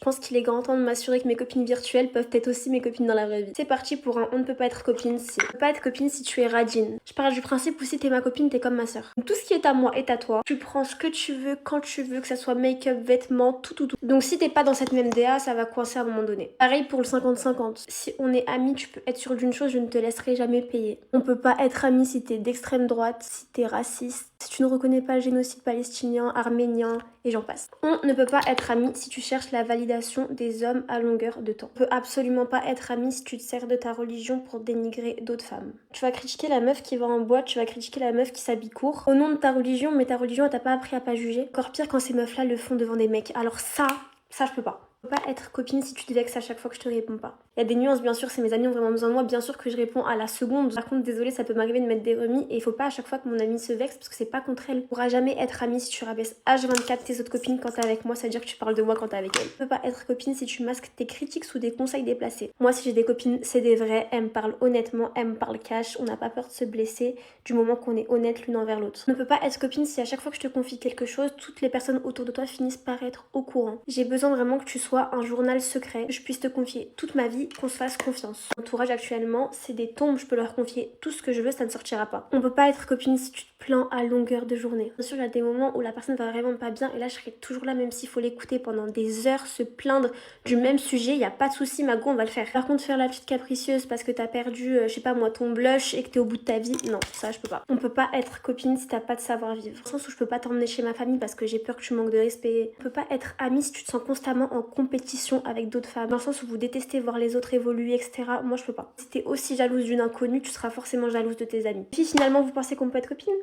Je pense qu'il est grand temps de m'assurer que mes copines virtuelles peuvent être aussi mes copines dans la vraie vie. C'est parti pour un on ne peut pas être copine si. On ne peut pas être copine si tu es radine. Je parle du principe où si t'es ma copine, t'es comme ma soeur. Tout ce qui est à moi est à toi. Tu prends ce que tu veux, quand tu veux, que ça soit make-up, vêtements, tout. Donc si t'es pas dans cette même DA, ça va coincer à un moment donné. Pareil pour le 50-50. Si on est amis, tu peux être sûr d'une chose, je ne te laisserai jamais payer. On peut pas être amis si t'es d'extrême droite, si t'es raciste, si tu ne reconnais pas le génocide palestinien, arménien, et j'en passe. On ne peut pas être amis si tu cherches la validation des hommes à longueur de temps. On peut absolument pas être amis si tu te sers de ta religion pour dénigrer d'autres femmes. Tu vas critiquer la meuf qui va en boîte, tu vas critiquer la meuf qui s'habille court au nom de ta religion, mais ta religion elle t'a pas appris à pas juger. Encore pire quand ces meufs là le font devant des mecs. Alors ça je peux pas. Je peux pas être copine si tu te vexes à chaque fois que je te réponds pas. Il y a des nuances, bien sûr, si mes amis ont vraiment besoin de moi, bien sûr que je réponds à la seconde. Par contre, désolé, ça peut m'arriver de mettre des remis et il faut pas à chaque fois que mon ami se vexe parce que c'est pas contre elle. Tu pourras jamais être amie si tu rabaisses H24 tes autres copines quand t'es avec moi, ça veut dire que tu parles de moi quand t'es avec elle. Tu peux pas être copine si tu masques tes critiques sous des conseils déplacés. Moi, si j'ai des copines, c'est des vraies, elles me parlent honnêtement, elles me parlent cash, on n'a pas peur de se blesser du moment qu'on est honnête l'une envers l'autre. On ne peut pas être copine si à chaque fois que je te confie quelque chose, toutes les personnes autour de toi finissent par être au courant. J'ai besoin vraiment que tu sois un journal secret, que je puisse te confier toute ma vie, qu'on se fasse confiance. Mon entourage actuellement, c'est des tombes, je peux leur confier tout ce que je veux, ça ne sortira pas. On peut pas être copine si tu te plains à longueur de journée. Bien sûr, il y a des moments où la personne va vraiment pas bien et là je serai toujours là même s'il faut l'écouter pendant des heures, se plaindre du même sujet, il y a pas de souci, ma go, on va le faire. Par contre, faire la petite capricieuse parce que t'as perdu, je sais pas moi, ton blush et que t'es au bout de ta vie, non, ça je peux pas. On peut pas être copine si t'as pas de savoir-vivre. Dans le sens où je peux pas t'emmener chez ma famille parce que j'ai peur que tu manques de respect. On peut pas être amie si tu te sens constamment en compétition avec d'autres femmes. Dans le sens où vous détestez voir les autres évoluer, etc. Moi je peux pas. Si t'es aussi jalouse d'une inconnue, tu seras forcément jalouse de tes amis. Puis finalement, vous pensez qu'on peut être copine?